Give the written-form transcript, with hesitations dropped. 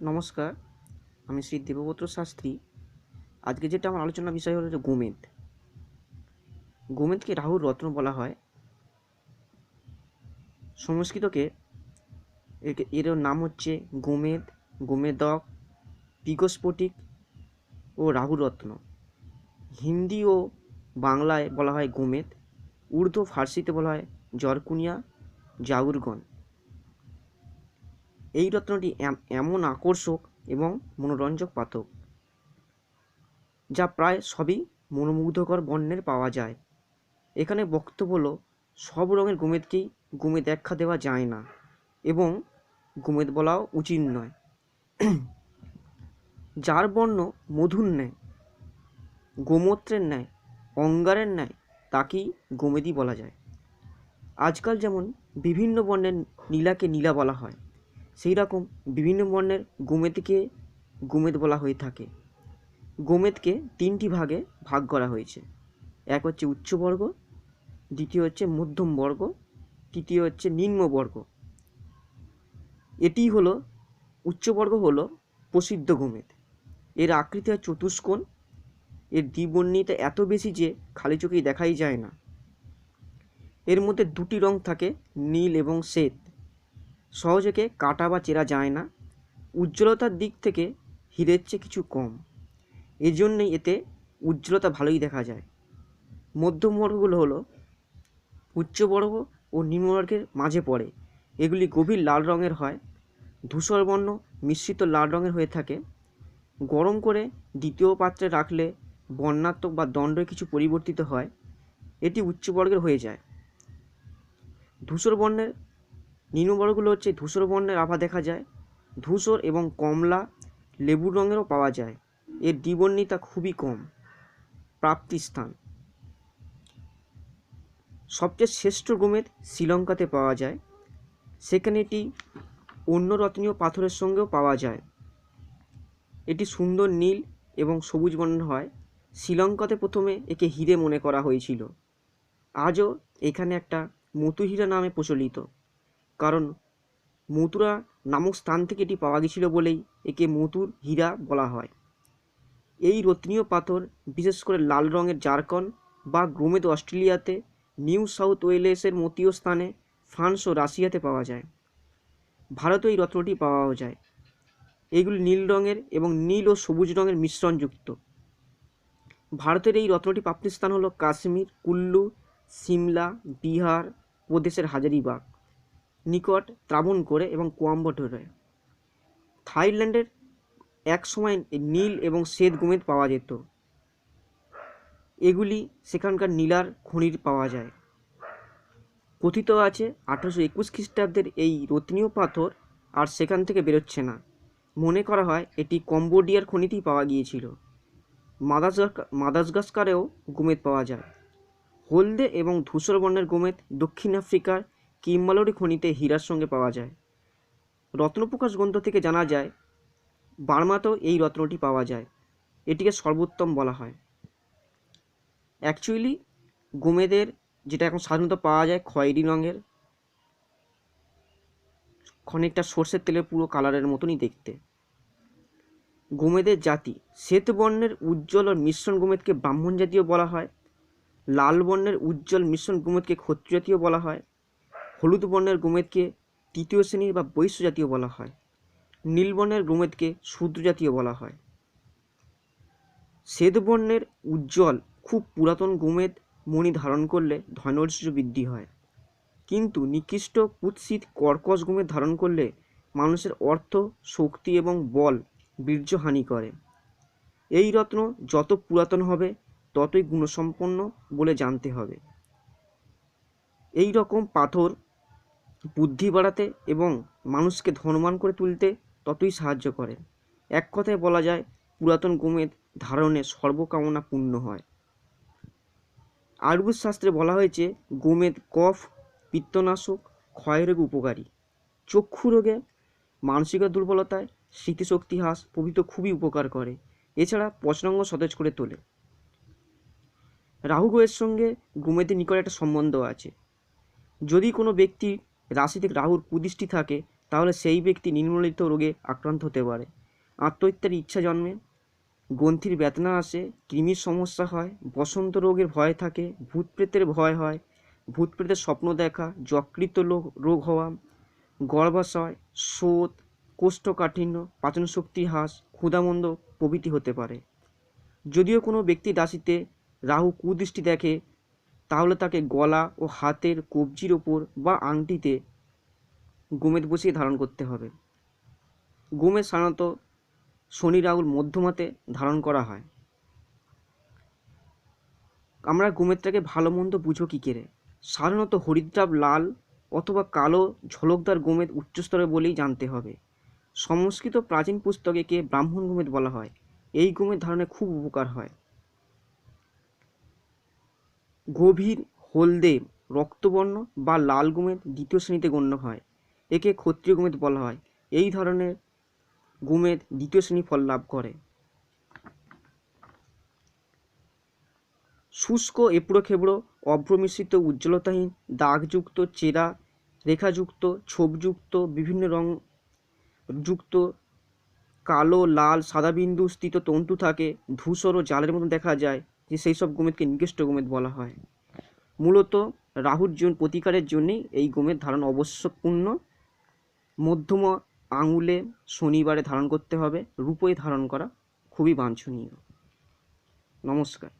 নমস্কার, আমি শ্রী দেবব্রত শাস্ত্রী। আজকে যেটা আমার আলোচনার বিষয় হলো যে গোমেদ। গোমেদকে রাহুর রত্ন বলা হয়। সংস্কৃতকে এর নাম হচ্ছে গোমেদ, গোমেদক, পিগস্ফটিক ও রাহুর রত্ন। হিন্দি ও বাংলায় বলা হয় গোমেদ, উর্দু ফার্সিতে বলা হয় জরকুনিয়া জাউরগন। এই রত্নটি এমন আকর্ষক এবং মনোরঞ্জক পাথর যা প্রায় সবই মনোমুগ্ধকর বর্ণের পাওয়া যায়। এখানে বক্তব্য হলো সব রঙের গোমেদকেই গোমেদ আখ্যা দেওয়া যায় না এবং গোমেদ বলাও উচিত নয়। যার বর্ণ মধুর ন্যায়, গোমূত্রের ন্যায়, অঙ্গারের ন্যায় তাকেই গোমেদই বলা যায়। আজকাল যেমন বিভিন্ন বর্ণের নীলাকে নীলা বলা হয়, সেই রকম বিভিন্ন বর্ণের গোমেদকে গোমেদ বলা হয়ে থাকে। গোমেদকে তিনটি ভাগে ভাগ করা হয়েছে। এক হচ্ছে উচ্চবর্গ, দ্বিতীয় হচ্ছে মধ্যম বর্গ, তৃতীয় হচ্ছে নিম্নবর্গ। এটি হলো উচ্চবর্গ হলো প্রসিদ্ধ গোমেদ। এর আকৃতি হয় চতুষ্কোণ। এর দ্বিবর্ণিতা এত বেশি যে খালি চোখেই দেখাই যায় না। এর মধ্যে দুটি রং থাকে, নীল এবং শ্বেত। সহজে কাটা বা চেরা যায় না। উজ্জ্বলতার দিক থেকে হীরের চেয়ে কিছু কম, এজন্যই এতে উজ্জ্বলতা ভালোই দেখা যায়। মধ্যম বর্গগুলো হলো উচ্চবর্গ ও নিম্নবর্গের মাঝে পড়ে। এগুলি গভীর লাল রঙের হয়, ধূসর বর্ণ মিশ্রিত লাল রঙের হয়ে থাকে। গরম করে দ্বিতীয় পাত্রে রাখলে বর্ণাত্মক বা দণ্ডে কিছু পরিবর্তিত হয়, এটি উচ্চবর্গের হয়ে যায়। ধূসর বর্ণের নিম্নবর্গগুলো হচ্ছে ধূসর বর্ণের আভা দেখা যায়। ধূসর এবং কমলা লেবু রঙেরও পাওয়া যায়। এর দ্বিবর্ণিতা খুবই কম। প্রাপ্তিস্থান সবচেয়ে শ্রেষ্ঠ গোমেদ শ্রীলঙ্কাতে পাওয়া যায়। সেখানে এটি অন্য রত্নীয় পাথরের সঙ্গেও পাওয়া যায়। এটি সুন্দর নীল এবং সবুজ বর্ণের হয়। শ্রীলঙ্কাতে প্রথমে একে হিরে মনে করা হয়েছিল। আজও এখানে একটা মতু হীরা নামে প্রচলিত, কারণ মথুরা নামক স্থান থেকে এটি পাওয়া গেছিল বলেই একে মতুর হীরা বলা হয়। এই রত্নীয় পাথর বিশেষ করে লাল রঙের জারকন বা গোমেদ অস্ট্রেলিয়াতে, নিউ সাউথ ওয়েলেসের মতীয় স্থানে, ফ্রান্স ও রাশিয়াতে পাওয়া যায়। ভারতেও এই রত্নটি পাওয়াও যায়। এইগুলি নীল রঙের এবং নীল ও সবুজ রঙের মিশ্রণযুক্ত। ভারতের এই রত্নটি প্রাপ্তিস্থান হলো কাশ্মীর, কুল্লু, সিমলা, বিহার প্রদেশের হাজারিবাগ নিকট ত্রাবণকোরে এবং কোয়াম্বাটোরে। থাইল্যান্ডের এক সময় নীল এবং শ্বেত গোমেদ পাওয়া যেত। এগুলি সেখানকার নীলার খনির পাওয়া যায়। কথিত আছে 1821 খ্রিস্টাব্দের এই রত্নীয় পাথর আর সেখান থেকে বেরোচ্ছে না। মনে করা হয় এটি কম্বোডিয়ার খনিতেই পাওয়া গিয়েছিল। মাদাগাস্কারেও গোমেদ পাওয়া যায়। হলদে এবং ধূসর বর্ণের গোমেদ দক্ষিণ আফ্রিকার কিম্বালরি খনিতে হীরার সঙ্গে পাওয়া যায়। রত্নপ্রকাশ গ্রন্থ থেকে জানা যায় বার্মাতেও এই রত্নটি পাওয়া যায়। এটিকে সর্বোত্তম বলা হয়। অ্যাকচুয়ালি গোমেদের যেটা এখন সাধারণত পাওয়া যায় খয়েরি রঙের, খানিকটা সর্ষের তেলের পুরো কালারের মতনই দেখতে। গোমেদের জাতি শ্বেত বর্ণের উজ্জ্বল ও মিশ্রণ গোমেদকে ব্রাহ্মণ জাতীয় বলা হয়। লাল বর্ণের উজ্জ্বল মিশ্রণ গোমেদকে ক্ষত্রিয় জাতীয় বলা হয়। হলুদ বর্ণের গোমেদকে তৃতীয় শ্রেণীর বা বৈশ্য জাতীয় বলা হয়। নীল বর্ণের গোমেদকে শূদ্র জাতীয় বলা হয়। শ্বেত বর্ণের উজ্জ্বল খুব পুরাতন গোমেদ মণি ধারণ করলে ধনৈশ্বর্য বৃদ্ধি হয়, কিন্তু নিকৃষ্ট কুৎসিত কর্কশ গোমেদ ধারণ করলে মানুষের অর্থ, শক্তি এবং বল বীর্যহানি করে। এই রত্ন যত পুরাতন হবে ততই গুণসম্পন্ন বলে জানতে হবে। এই রকম পাথর বুদ্ধি বাড়াতে এবং মানুষকে ধনবান করে তুলতে ততই সাহায্য করে। এক কথায় বলা যায় পুরাতন গোমেদ ধারণে সর্বকামনা পূর্ণ হয়। আয়ুর্বেদ শাস্ত্রে বলা হয়েছে গোমেদ কফ, পিত্তনাশক, ক্ষয়রোগ উপকারী। চক্ষু রোগে, মানসিক দুর্বলতায়, স্মৃতিশক্তি হ্রাস প্রভৃতি খুবই উপকার করে। এছাড়া পচনাঙ্গ সতেজ করে তোলে। রাহু গ্রহের সঙ্গে গোমেদের নিকট একটা সম্বন্ধ আছে। যদি কোনো ব্যক্তির রাশি থেকে রাহুর কুদৃষ্টি থাকে তাহলে সেই ব্যক্তি নিম্নলিখিত রোগে আক্রান্ত হতে পারে। আত্মহত্যার ইচ্ছা জন্মে, গ্রন্থির বেদনা আসে, কৃমির সমস্যা হয়, বসন্ত রোগের ভয় থাকে, ভূত প্রেতের ভয় হয়, ভূত প্রেতের স্বপ্ন দেখা, যকৃত রোগ হওয়া, গর্ভাশয়, শোথ, কোষ্ঠকাঠিন্য, পাচনশক্তি হ্রাস, ক্ষুধামন্দ প্রভৃতি হতে পারে। যদিও কোনো ব্যক্তির রাশিতে রাহু কুদৃষ্টি দেখে, তাহলে তাকে গলা ও হাতের কবজির ওপর বা আংটিতে গোমেদ বসিয়ে ধারণ করতে হবে। গোমেদ সাধারণত শনি রাহুর মধ্যমাতে ধারণ করা হয়। আমরা গোমেদটাকে ভালো মন্দ বুঝো কী করে? সাধারণত হরিদ্রাব লাল অথবা কালো ঝলকদার গোমেদ উচ্চস্তরে বলেই জানতে হবে। সংস্কৃত প্রাচীন পুস্তকে একে ব্রাহ্মণ গোমেদ বলা হয়। এই গোমেদ ধারণে খুব উপকার হয়। গভীর হলদে রক্তবর্ণ বা লাল গোমেদ দ্বিতীয় শ্রেণীতে গণ্য হয়। একে ক্ষত্রিয় গোমেদ বলা হয়। এই ধরনের গোমেদ দ্বিতীয় শ্রেণী ফল লাভ করে। শুষ্ক এবড়ো খেবড়ো অভ্রমিশ্রিত উজ্জ্বলতাহীন দাগযুক্ত চেরা রেখাযুক্ত ছোপযুক্ত বিভিন্ন রং যুক্ত কালো লাল সাদা বিন্দু স্থিত তন্তু থাকে, ধূসর ও জালের মতো দেখা যায়, যে সেই সব গোমেদকে নিকৃষ্ট গোমেদ বলা হয়। মূলত রাহুর প্রতিকারের জন্যেই এই গোমেদ ধারণ আবশ্যকপূর্ণ। মধ্যম আঙুলে শনিবারে ধারণ করতে হবে। রূপোয় ধারণ করা খুবই বাঞ্ছনীয়। নমস্কার।